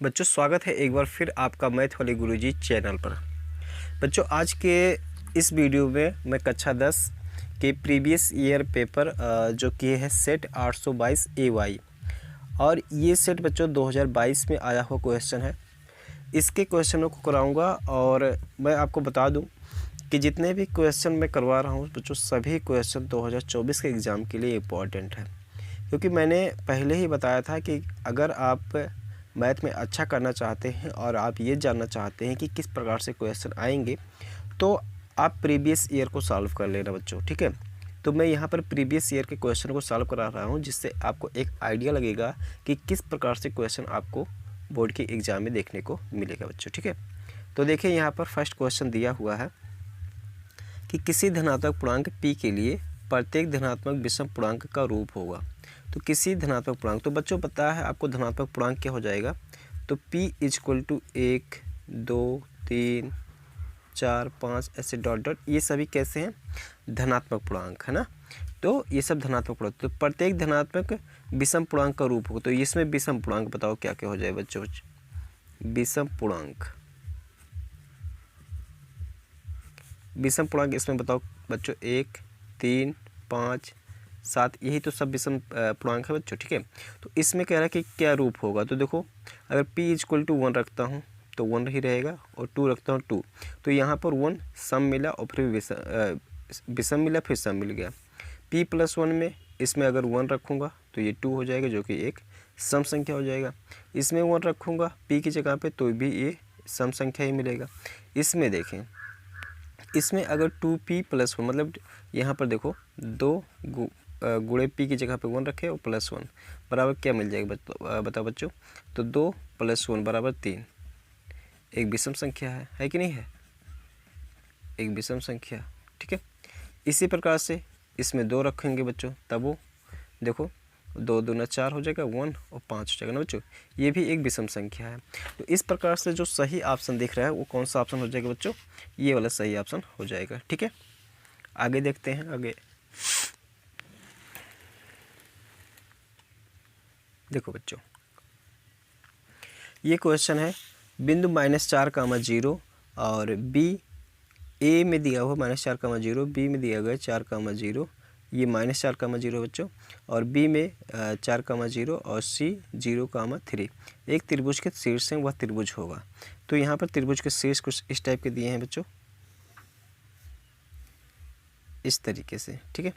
बच्चों स्वागत है एक बार फिर आपका मैथ वाले गुरुजी चैनल पर। बच्चों आज के इस वीडियो में मैं कक्षा 10 के प्रीवियस ईयर पेपर जो किए हैं सेट 822 AY और ये सेट बच्चों 2022 में आया हुआ क्वेश्चन है। इसके क्वेश्चनों को कराऊंगा और मैं आपको बता दूं कि जितने भी क्वेश्चन मैं करवा रहा हूं बच्चों सभी क्वेश्चन 2024 के एग्ज़ाम के लिए इम्पॉर्टेंट है, क्योंकि मैंने पहले ही बताया था कि अगर आप मैथ में अच्छा करना चाहते हैं और आप ये जानना चाहते हैं कि किस प्रकार से क्वेश्चन आएंगे तो आप प्रीवियस ईयर को सॉल्व कर लेना बच्चों, ठीक है। तो मैं यहाँ पर प्रीवियस ईयर के क्वेश्चन को सॉल्व करा रहा हूँ, जिससे आपको एक आइडिया लगेगा कि किस प्रकार से क्वेश्चन आपको बोर्ड के एग्ज़ाम में देखने को मिलेगा बच्चों, ठीक है। तो देखिए यहाँ पर फर्स्ट क्वेश्चन दिया हुआ है कि किसी धनात्मक पूर्णांक p के लिए प्रत्येक धनात्मक विषम पूर्णांक का रूप होगा। तो किसी धनात्मक पूर्णांक, तो बच्चों पता है आपको धनात्मक पूर्णांक क्या हो जाएगा, तो p = 1 2 3 4 5 ऐसे डॉट डॉट, ये सभी कैसे हैं, धनात्मक पूर्णांक है ना। तो ये सब धनात्मक पूर्णांक, तो प्रत्येक धनात्मक विषम पूर्णांक का रूप होगा। तो इसमें विषम पूर्णांक बताओ क्या क्या हो जाए बच्चों, विषम पूर्णांक इसमें बताओ बच्चों 1 3 5 7, यही तो सब विषम पूर्णांक है बच्चों, ठीक है। तो इसमें कह रहा है कि क्या रूप होगा, तो देखो अगर p = 1 रखता हूँ तो 1 ही रहेगा और 2 रखता हूँ 2, तो यहाँ पर 1 सम मिला और फिर विषम मिला फिर सम मिल गया। p + 1 में इसमें अगर 1 रखूँगा तो ये 2 हो जाएगा जो कि एक सम संख्या हो जाएगा। इसमें 1 रखूँगा p की जगह पे तो भी ये सम संख्या ही मिलेगा। इसमें देखें, इसमें अगर 2p + 1 मतलब यहाँ पर देखो 2 गुणे p की जगह पे 1 रखे और +1 बराबर क्या मिल जाएगा बताओ बच्चों, तो 2 + 1 = 3, एक विषम संख्या है कि नहीं है, एक विषम संख्या, ठीक है। इसी प्रकार से इसमें 2 रखेंगे बच्चों, तब वो देखो 2 दूना 4 हो जाएगा, 1 और 5 हो जाएगा ना बच्चों, ये भी एक विषम संख्या है। तो इस प्रकार से जो सही ऑप्शन दिख रहा है वो कौन सा ऑप्शन हो जाएगा बच्चों, ये वाला सही ऑप्शन हो जाएगा, ठीक है। आगे देखते हैं, आगे देखो बच्चों ये क्वेश्चन है बिंदु -4, 0 और a में दिया हुआ -4, 0, b में दिया गया 4, 0, ये -4, 0 बच्चों, और b में 4, 0 और c 0, 3 एक त्रिभुज के शीर्ष है वह त्रिभुज होगा। तो यहाँ पर त्रिभुज के शीर्ष कुछ इस टाइप के दिए हैं बच्चों, इस तरीके से, ठीक है।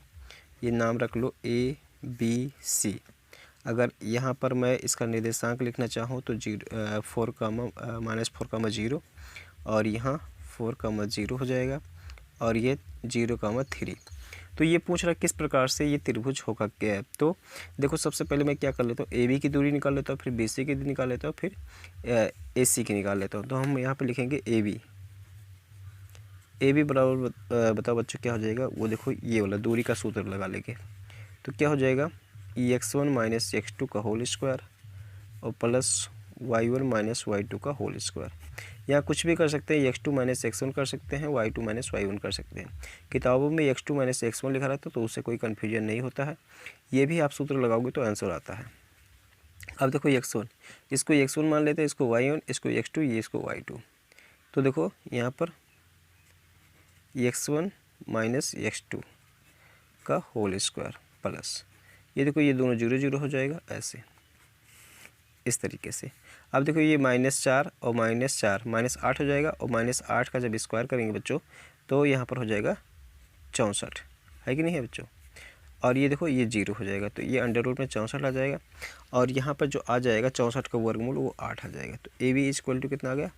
ये नाम रख लो a b c। अगर यहाँ पर मैं इसका निर्देशांक लिखना चाहूँ तो 4, -4, 0 और यहाँ 4, 0 हो जाएगा और ये 0, 3। तो ये पूछ रहा है किस प्रकार से ये त्रिभुज होगा क्या है। तो देखो सबसे पहले मैं क्या कर लेता हूँ, AB की दूरी निकाल लेता हूँ, फिर BC की निकाल लेता हूँ, फिर AC की निकाल लेता हूँ। तो हम यहाँ पे लिखेंगे AB बराबर बताओ बच्चों क्या हो जाएगा, वो देखो ये वाला दूरी का सूत्र लगा लेंगे। तो क्या हो जाएगा, x1 - x2 का होल स्क्वायर और प्लस y1 - y2 का होल स्क्वायर। यहाँ कुछ भी कर सकते हैं, x2 - x1 कर सकते हैं, y2 - y1 कर सकते हैं। किताबों में x2 - x1 लिखा रहता है तो उससे कोई कन्फ्यूजन नहीं होता है, ये भी आप सूत्र लगाओगे तो आंसर आता है। अब देखो x1, इसको x1 मान लेते हैं, इसको y1, इसको x2, ये इसको y2। तो देखो यहाँ पर x1 - x2 का होल स्क्वायर प्लस, ये देखो ये दोनों 0, 0 हो जाएगा ऐसे, इस तरीके से। अब देखो ये -4 और -4 -8 हो जाएगा, और -8 का जब स्क्वायर करेंगे बच्चों तो यहाँ पर हो जाएगा 64, है कि नहीं है बच्चों। और ये देखो ये 0 हो जाएगा, तो ये अंडर रूट में 64 आ जाएगा, और यहाँ पर जो आ जाएगा 64 का वर्गमूल वो 8 आ जाएगा। तो AB = कितना आ गया,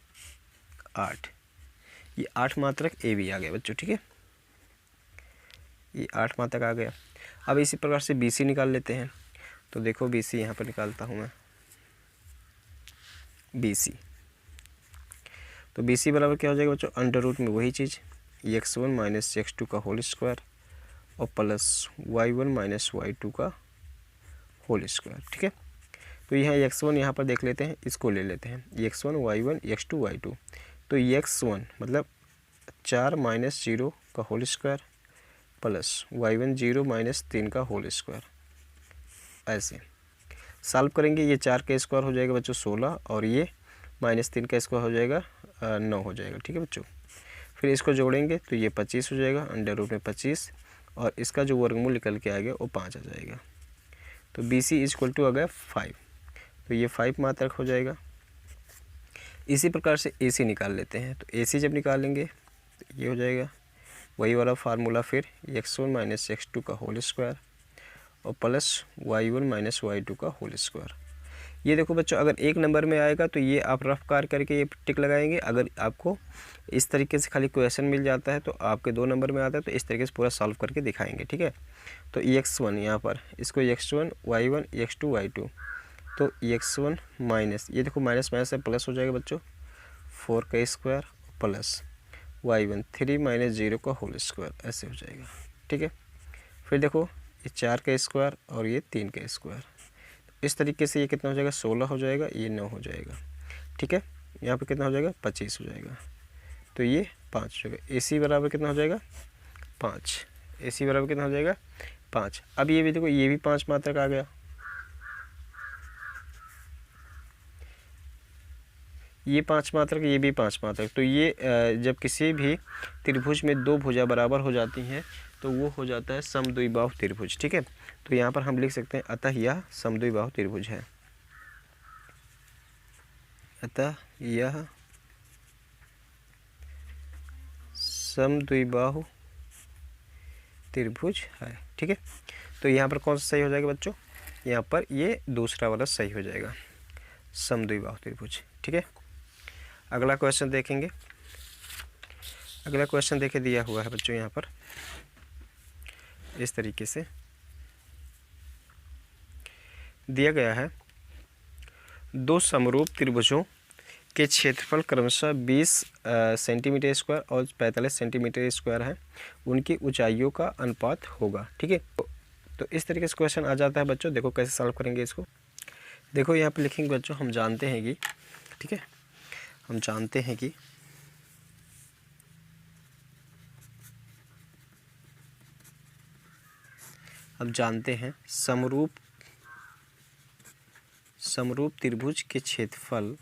8। ये 8 मात्रक AB आ गया बच्चों, ठीक है, ये 8 मात्रक आ गया। अब इसी प्रकार से BC निकाल लेते हैं। तो देखो BC यहाँ पर निकालता हूँ मैं, BC, तो BC बराबर क्या हो जाएगा बच्चों, अंडर रूट में वही चीज़ x1 - x2 का होल स्क्वायर और प्लस y1 - y2 का होल स्क्वायर, ठीक है। तो यहाँ x1 यहाँ पर देख लेते हैं, इसको ले लेते हैं, x1 y1 x2 y2। तो x1 मतलब 4 - 0 का होल स्क्वायर प्लस y1 0 - 3 का होल स्क्वायर, ऐसे। सॉल्व करेंगे, ये 4 का स्क्वायर हो जाएगा बच्चों 16, और ये -3 का स्क्वायर हो जाएगा 9 हो जाएगा। ठीक है बच्चों, फिर इसको जोड़ेंगे तो ये 25 हो जाएगा, अंडर रूट में 25, और इसका जो वर्गमूल निकल के आ गया वो 5 आ जाएगा। तो BC इक्वल टू आ गया 5, तो ये 5 मात्रक हो जाएगा। इसी प्रकार से AC निकाल लेते हैं, तो AC जब निकालेंगे तो ये हो जाएगा वही वाला फार्मूला, फिर x1 माइनस x2 का होल स्क्वायर और प्लस y1 माइनस y2 का होल स्क्वायर। ये देखो बच्चों, अगर एक नंबर में आएगा तो ये आप रफ कार करके ये टिक लगाएंगे। अगर आपको इस तरीके से खाली क्वेश्चन मिल जाता है तो आपके 2 नंबर में आता है तो इस तरीके से पूरा सॉल्व करके दिखाएंगे। ठीक है, तो x1 यहाँ पर इसको x1 y1 x2 y2, तो x1 माइनस, ये देखो माइनस माइनस से प्लस हो जाएगा बच्चों, 4 का स्क्वायर प्लस y1 3 माइनस 0 का होल स्क्वायर, ऐसे हो जाएगा। ठीक है, फिर देखो ये 4 का स्क्वायर और ये 3 का स्क्वायर, इस तरीके से ये कितना हो जाएगा 16 हो जाएगा, ये 9 हो जाएगा। ठीक है, यहाँ पे कितना हो जाएगा 25 हो जाएगा, तो ये 5 हो जाएगा। AC बराबर कितना हो जाएगा 5, AC बराबर कितना हो जाएगा 5। अब ये भी देखो, ये भी 5 मात्रक आ गया, ये 5 मात्रक, ये भी 5 मात्रक। तो ये जब किसी भी त्रिभुज में 2 भुजा बराबर हो जाती हैं तो वो हो जाता है समद्विबाहु त्रिभुज। ठीक है, तो यहाँ पर हम लिख सकते हैं अतः यह समद्विबाहु त्रिभुज है, अतः यह समद्विबाहु त्रिभुज है। ठीक है, तो यहाँ पर कौन सा सही हो जाएगा बच्चों, यहाँ पर ये दूसरा वाला सही हो जाएगा, समद्विबाहु त्रिभुज। ठीक है, अगला क्वेश्चन देखेंगे। अगला क्वेश्चन देखे दिया हुआ है बच्चों, यहाँ पर इस तरीके से दिया गया है, 2 समरूप त्रिभुजों के क्षेत्रफल क्रमशः 20 सेंटीमीटर स्क्वायर और 45 सेंटीमीटर स्क्वायर है, उनकी ऊंचाइयों का अनुपात होगा। ठीक है, तो इस तरीके से क्वेश्चन आ जाता है बच्चों। देखो कैसे सॉल्व करेंगे इसको। देखो यहाँ पे लिखेंगे बच्चों, हम जानते हैं कि, ठीक है, हम जानते हैं कि समरूप त्रिभुज के क्षेत्रफल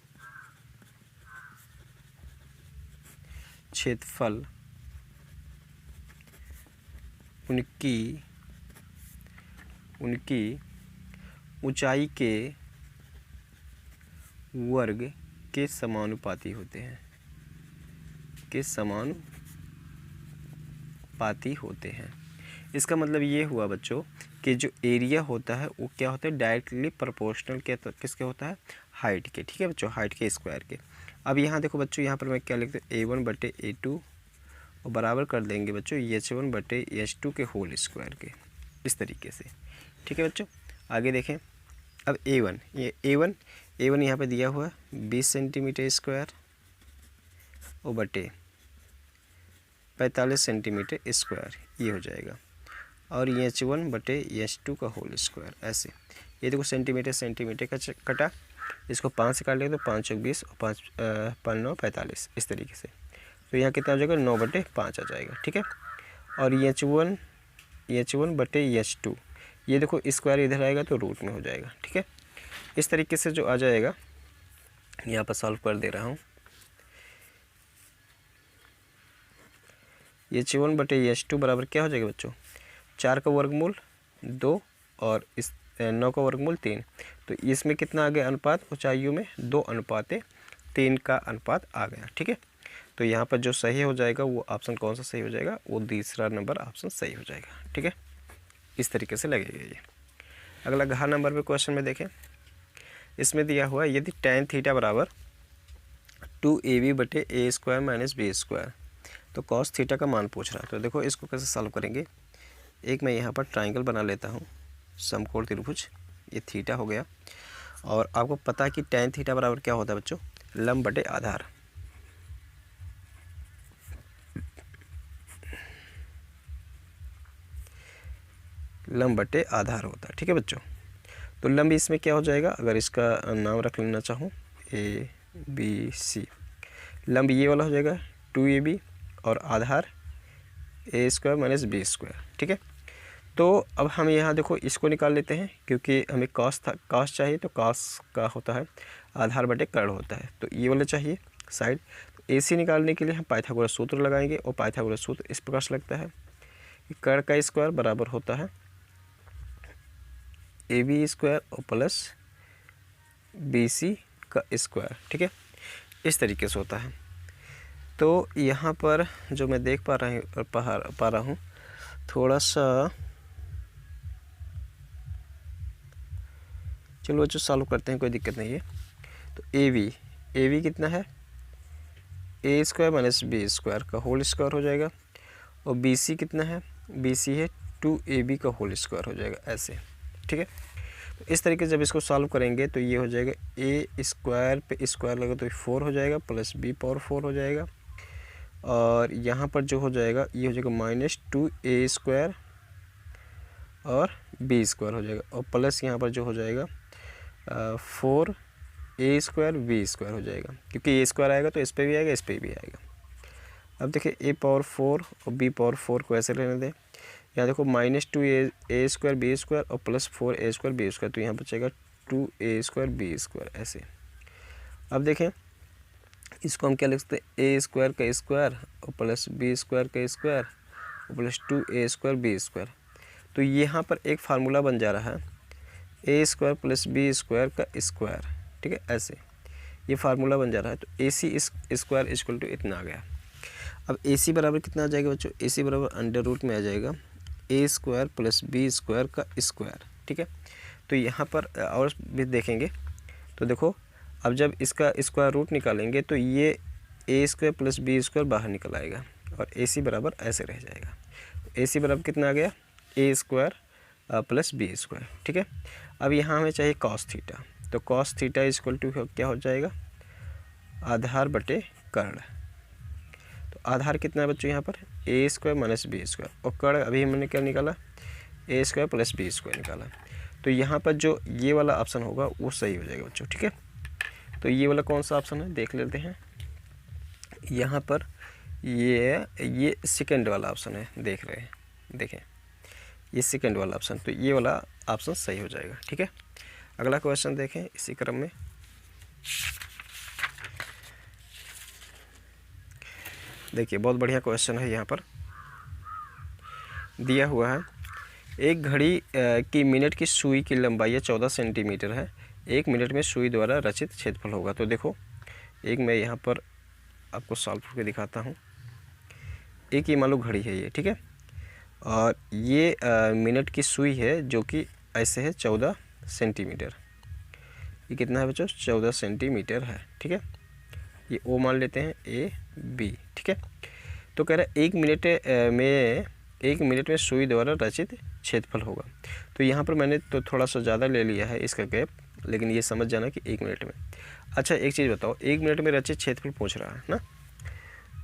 उनकी ऊंचाई के वर्ग के समानुपाती होते हैं, इसका मतलब ये हुआ बच्चों कि जो एरिया होता है वो क्या होता है, डायरेक्टली प्रोपोर्शनल किसके होता है, हाइट के। ठीक है बच्चों, हाइट के स्क्वायर के। अब यहाँ देखो बच्चों, यहाँ पर मैं क्या लिखता हूँ, A1 बटे A2 और बराबर कर देंगे बच्चों H1 बटे H2 के होल स्क्वायर के, इस तरीके से। ठीक है बच्चों, आगे देखें। अब A1, ये A1 यहाँ पे दिया हुआ है 20 सेंटीमीटर स्क्वायर और बटे 45 सेंटीमीटर स्क्वायर, ये हो जाएगा, और ये H1 बटे H2 का होल स्क्वायर, ऐसे। ये देखो सेंटीमीटर का कटा, इसको 5 से काट लेंगे तो 5 × 20 और 5 9 45, इस तरीके से। तो यहाँ कितना हो जाएगा 9 बटे 5 आ जाएगा। ठीक है, और ये H1 बटे H2, ये देखो स्क्वायर इधर आएगा तो रूट में हो जाएगा। ठीक है, इस तरीके से जो आ जाएगा, यहाँ पर सॉल्व कर दे रहा हूँ। H1 बटे H2 बराबर क्या हो जाएगा बच्चों, 4 का वर्गमूल 2 और इस 9 का वर्गमूल 3। तो इसमें कितना आ गया अनुपात, ऊंचाइयों में 2:3 का अनुपात आ गया। ठीक है, तो यहाँ पर जो सही हो जाएगा वो ऑप्शन कौन सा सही हो जाएगा, वो दूसरा नंबर ऑप्शन सही हो जाएगा। ठीक है, इस तरीके से लगेगा ये। अगला घ नंबर पे क्वेश्चन में देखें, इसमें दिया हुआ है यदि tan थीटा बराबर 2AB बटे A square minus B square, तो cos थीटा का मान पूछ रहा है। तो देखो इसको कैसे सॉल्व करेंगे। एक मैं यहाँ पर ट्राइंगल बना लेता हूँ, समकोण त्रिभुज, ये थीटा हो गया, और आपको पता है कि tan थीटा बराबर क्या होता है बच्चों, लंब बटे आधार। लंब बटे आधार होता है। ठीक है बच्चों, तो लंब इसमें क्या हो जाएगा, अगर इसका नाम रख लेना चाहूँ ABC, लंब ये वाला हो जाएगा 2AB और आधार A square minus B square. ठीक है, तो अब हम यहाँ देखो इसको निकाल लेते हैं, क्योंकि हमें कॉस चाहिए, तो कॉस का होता है आधार बटे कर्ण होता है, तो ये वाला चाहिए साइड। तो AC निकालने के लिए हम पाइथागोरस सूत्र लगाएंगे, और पाइथागोरस सूत्र इस प्रकार से लगता है कि कर्ण का स्क्वायर बराबर होता है AB स्क्वायर और प्लस BC का स्क्वायर। ठीक है, इस तरीके से होता है। तो यहाँ पर जो मैं देख पा रहा हूँ थोड़ा सा, चलो बच्चों सॉल्व करते हैं, कोई दिक्कत नहीं है। तो AB कितना है, A square minus B square का होल स्क्वायर हो जाएगा, और BC कितना है, BC है 2AB का होल स्क्वायर हो जाएगा, ऐसे। ठीक है, तो इस तरीके से जब इसको सॉल्व करेंगे तो ये हो जाएगा A स्क्वायर पे स्क्वायर लगा तो 4 हो जाएगा, प्लस B पावर 4 हो जाएगा, और यहाँ पर जो हो जाएगा ये हो जाएगा माइनस 2A स्क्वायर और B स्क्वायर हो जाएगा, और प्लस यहाँ पर जो हो जाएगा 4A स्क्वायर B स्क्वायर हो जाएगा, क्योंकि A स्क्वायर आएगा तो इस पे भी आएगा, इस पे भी आएगा। अब देखिए A पावर 4 और B पावर 4 को ऐसे रहने दें। यहाँ देखो minus 2A square B square और plus 4A square B square, तो यहाँ बचेगा 2A स्क्वायर B स्क्वायर, ऐसे। अब देखें इसको हम क्या लिख सकते हैं, A स्क्वायर का स्क्वायर और प्लस B स्क्वायर का स्क्वायर और plus 2A square B square. तो यहाँ पर एक फार्मूला बन जा रहा है A square plus B square का स्क्वायर। ठीक है, ऐसे ये फार्मूला बन जा रहा है। तो AC स्क्वायर इक्वल टू इतना आ गया। अब AC बराबर कितना आ जाएगा बच्चों, AC बराबर अंडर रूट में आ जाएगा A square plus B square का स्क्वायर। ठीक है, तो यहाँ पर और भी देखेंगे तो देखो, अब जब इसका स्क्वायर रूट निकालेंगे तो ये A square plus B square बाहर निकल आएगा, और AC बराबर ऐसे रह जाएगा। तो AC बराबर कितना आ गया, A square plus B square. ठीक है, अब यहाँ हमें चाहिए कॉस थीटा, तो कॉस थीटा इक्वल टू क्या हो जाएगा, आधार बटे कर्ण। तो आधार कितना है बच्चों यहाँ पर, A square minus B square, और कर्ण अभी हमने क्या निकाला, A square plus B square निकाला। तो यहाँ पर जो ये वाला ऑप्शन होगा वो सही हो जाएगा बच्चों। ठीक है, तो ये वाला कौन सा ऑप्शन है देख लेते हैं। यहाँ पर ये सेकंड वाला ऑप्शन है, देख रहे हैं, देखें ये सेकंड वाला ऑप्शन, तो ये वाला ऑप्शन सही हो जाएगा। ठीक है, अगला क्वेश्चन देखें इसी क्रम में। देखिए बहुत बढ़िया क्वेश्चन है। यहाँ पर दिया हुआ है एक घड़ी की मिनट की सुई की लंबाई 14 सेंटीमीटर है, 1 मिनट में सुई द्वारा रचित क्षेत्रफल होगा। तो देखो एक मैं यहाँ पर आपको सॉल्व करके दिखाता हूँ। एक ये मान लो घड़ी है ये, ठीक है, और ये मिनट की सुई है जो कि ऐसे है 14 सेंटीमीटर। ये कितना है बच्चों, 14 सेंटीमीटर है। ठीक है, ये ओ मान लेते हैं AB। ठीक है, तो कह रहा है 1 मिनट में सुई द्वारा रचित क्षेत्रफल होगा। तो यहाँ पर मैंने तो थोड़ा सा ज़्यादा ले लिया है इसका गैप, लेकिन ये समझ जाना कि 1 मिनट में। अच्छा एक चीज़ बताओ, 1 मिनट में रचित क्षेत्रफल पूछ रहा है ना,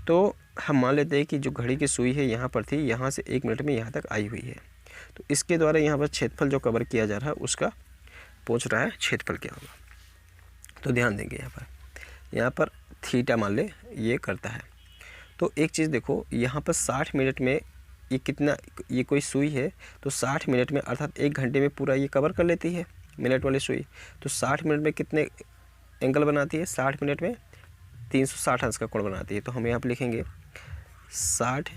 तो हम मान लेते हैं कि जो घड़ी की सुई है यहाँ पर थी, यहाँ से 1 मिनट में यहाँ तक आई हुई है, तो इसके द्वारा यहाँ पर क्षेत्रफल जो कवर किया जा रहा है उसका पूछ रहा है क्षेत्रफल क्या होगा। तो ध्यान देंगे यहाँ पर थीटा मान ले ये करता है। तो एक चीज़ देखो, यहाँ पर 60 मिनट में ये कितना, ये कोई सुई है तो 60 मिनट में अर्थात 1 घंटे में पूरा ये कवर कर लेती है मिनट वाली सुई। तो 60 मिनट में कितने एंगल बनाती है, 60 मिनट में 360 अंश का कोण बनाती है। तो हम यहाँ पर लिखेंगे 60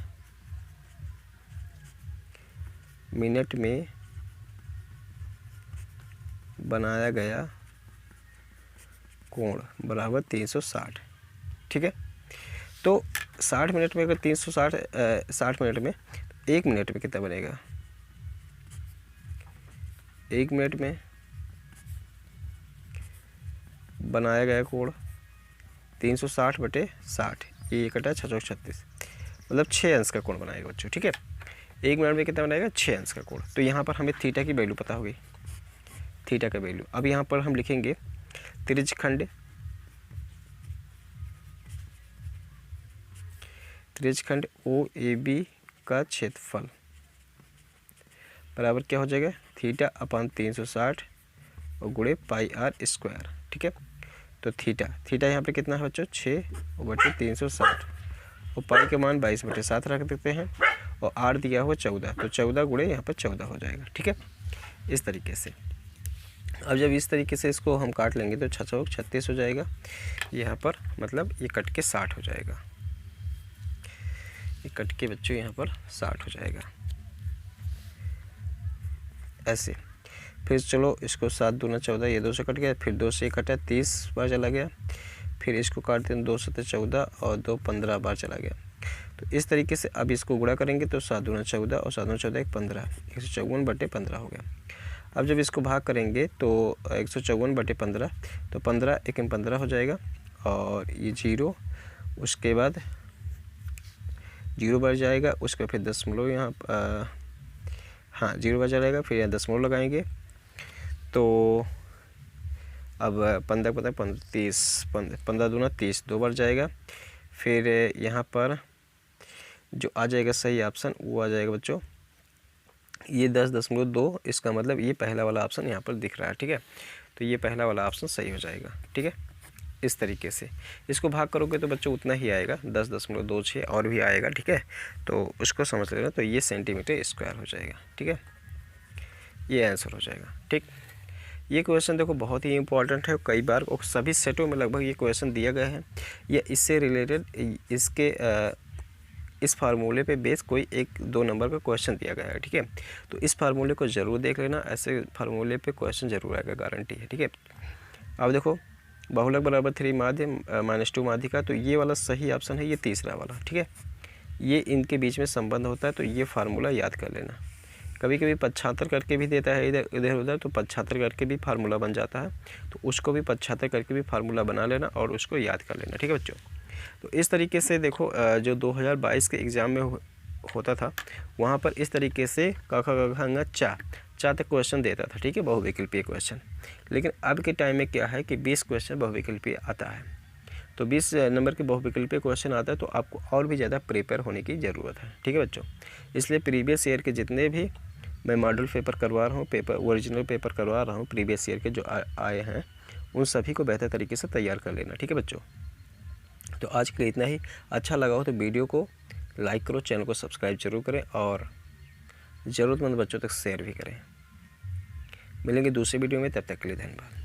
मिनट में बनाया गया कोण बराबर 360। ठीक है, तो 60 मिनट में अगर 60 मिनट में 1 मिनट में कितना बनेगा, 1 मिनट में बनाया गया कोण 360 बटे 60, ये कटा 636, मतलब 6 अंश का कोण बनाएगा बच्चों। ठीक है, 1 मिनट में कितना बनाएगा, 6 अंश का कोण। तो यहाँ पर हमें थीटा की वैल्यू पता होगी, थीटा का वैल्यू। अब यहाँ पर हम लिखेंगे त्रिज्यखंड OAB का क्षेत्रफल बराबर क्या हो जाएगा, थीटा अपान 360 और गुणे पाई आर स्क्वायर। ठीक है, तो थीटा यहाँ पे कितना है बच्चों, 6 बटे 360, और पाई के मान 22 बटे 7 रख देते हैं, और R दिया हो 14, तो 14 गुणे यहाँ पर 14 हो जाएगा। ठीक है, इस तरीके से। अब जब इस तरीके से इसको हम काट लेंगे तो 6 चौक 36 हो जाएगा, यहाँ पर मतलब ये कट के 60 हो जाएगा, ये कट के बच्चों यहाँ पर 60 हो जाएगा ऐसे। फिर चलो इसको 7 दूना 14, ये 2 से कट गया, फिर 2 से कटा 30 बार चला गया, फिर इसको काटते हैं 2 से 14 और 2 15 बार चला गया। तो इस तरीके से अब इसको गुणा करेंगे तो 7 दूना 14 और 7 दूना 14 1 15, 154/15 हो गया। अब जब इसको भाग करेंगे तो 154/15, तो 15 1 15 हो जाएगा और ये 0, उसके बाद 0 बढ़ जाएगा, उसके फिर दशमलव यहाँ हाँ 0 बढ़ जाएगा, फिर यहाँ दशमलव लगाएंगे तो अब 15 30, 15 दूना 30, 2 बढ़ जाएगा। फिर यहाँ पर जो आ जाएगा सही ऑप्शन वो आ जाएगा बच्चों ये 10.2, इसका मतलब ये पहला वाला ऑप्शन यहाँ पर दिख रहा है। ठीक है, तो ये पहला वाला ऑप्शन सही हो जाएगा। ठीक है, इस तरीके से इसको भाग करोगे तो बच्चों उतना ही आएगा, 10.26 और भी आएगा। ठीक है, तो उसको समझ लेना, तो ये सेंटीमीटर स्क्वायर हो जाएगा। ठीक है, ये आंसर हो जाएगा। ठीक, ये क्वेश्चन देखो बहुत ही इंपॉर्टेंट है, कई बार और सभी सेटों में लगभग ये क्वेश्चन दिया गया है या इससे रिलेटेड इसके इस फार्मूले पे बेस कोई 1-2 नंबर का क्वेश्चन दिया गया है। ठीक है, तो इस फार्मूले को ज़रूर देख लेना, ऐसे फार्मूले पे क्वेश्चन ज़रूर आएगा, गारंटी है। ठीक है, अब देखो बहुलक बराबर 3 माध्य -2 माध्य का, तो ये वाला सही ऑप्शन है, ये तीसरा वाला। ठीक है, ये इनके बीच में संबंध होता है, तो ये फार्मूला याद कर लेना। कभी कभी 75 करके भी देता है इधर इधर उधर, तो 75 करके भी फार्मूला बन जाता है, तो उसको भी 75 करके भी फार्मूला बना लेना और उसको याद कर लेना। ठीक है बच्चों, तो इस तरीके से देखो जो 2022 के एग्ज़ाम में होता था वहाँ पर इस तरीके से क ख ग घ चा तक क्वेश्चन देता था। ठीक है, बहुविकल्पीय क्वेश्चन। लेकिन अब के टाइम में क्या है कि 20 क्वेश्चन बहुविकल्पीय आता है, तो 20 नंबर के बहुविकल्पीय क्वेश्चन आता है, तो आपको और भी ज़्यादा प्रिपेयर होने की ज़रूरत है। ठीक है बच्चों, इसलिए प्रीवियस ईयर के जितने भी मैं मॉडल पेपर करवा रहा हूँ, ओरिजिनल पेपर करवा रहा हूँ प्रीवियस ईयर के जो आए हैं, उन सभी को बेहतर तरीके से तैयार कर लेना। ठीक है बच्चों, तो आज के लिए इतना ही। अच्छा लगा हो तो वीडियो को लाइक करो, चैनल को सब्सक्राइब जरूर करें और ज़रूरतमंद बच्चों तक शेयर भी करें। मिलेंगे दूसरे वीडियो में, तब तक के लिए धन्यवाद।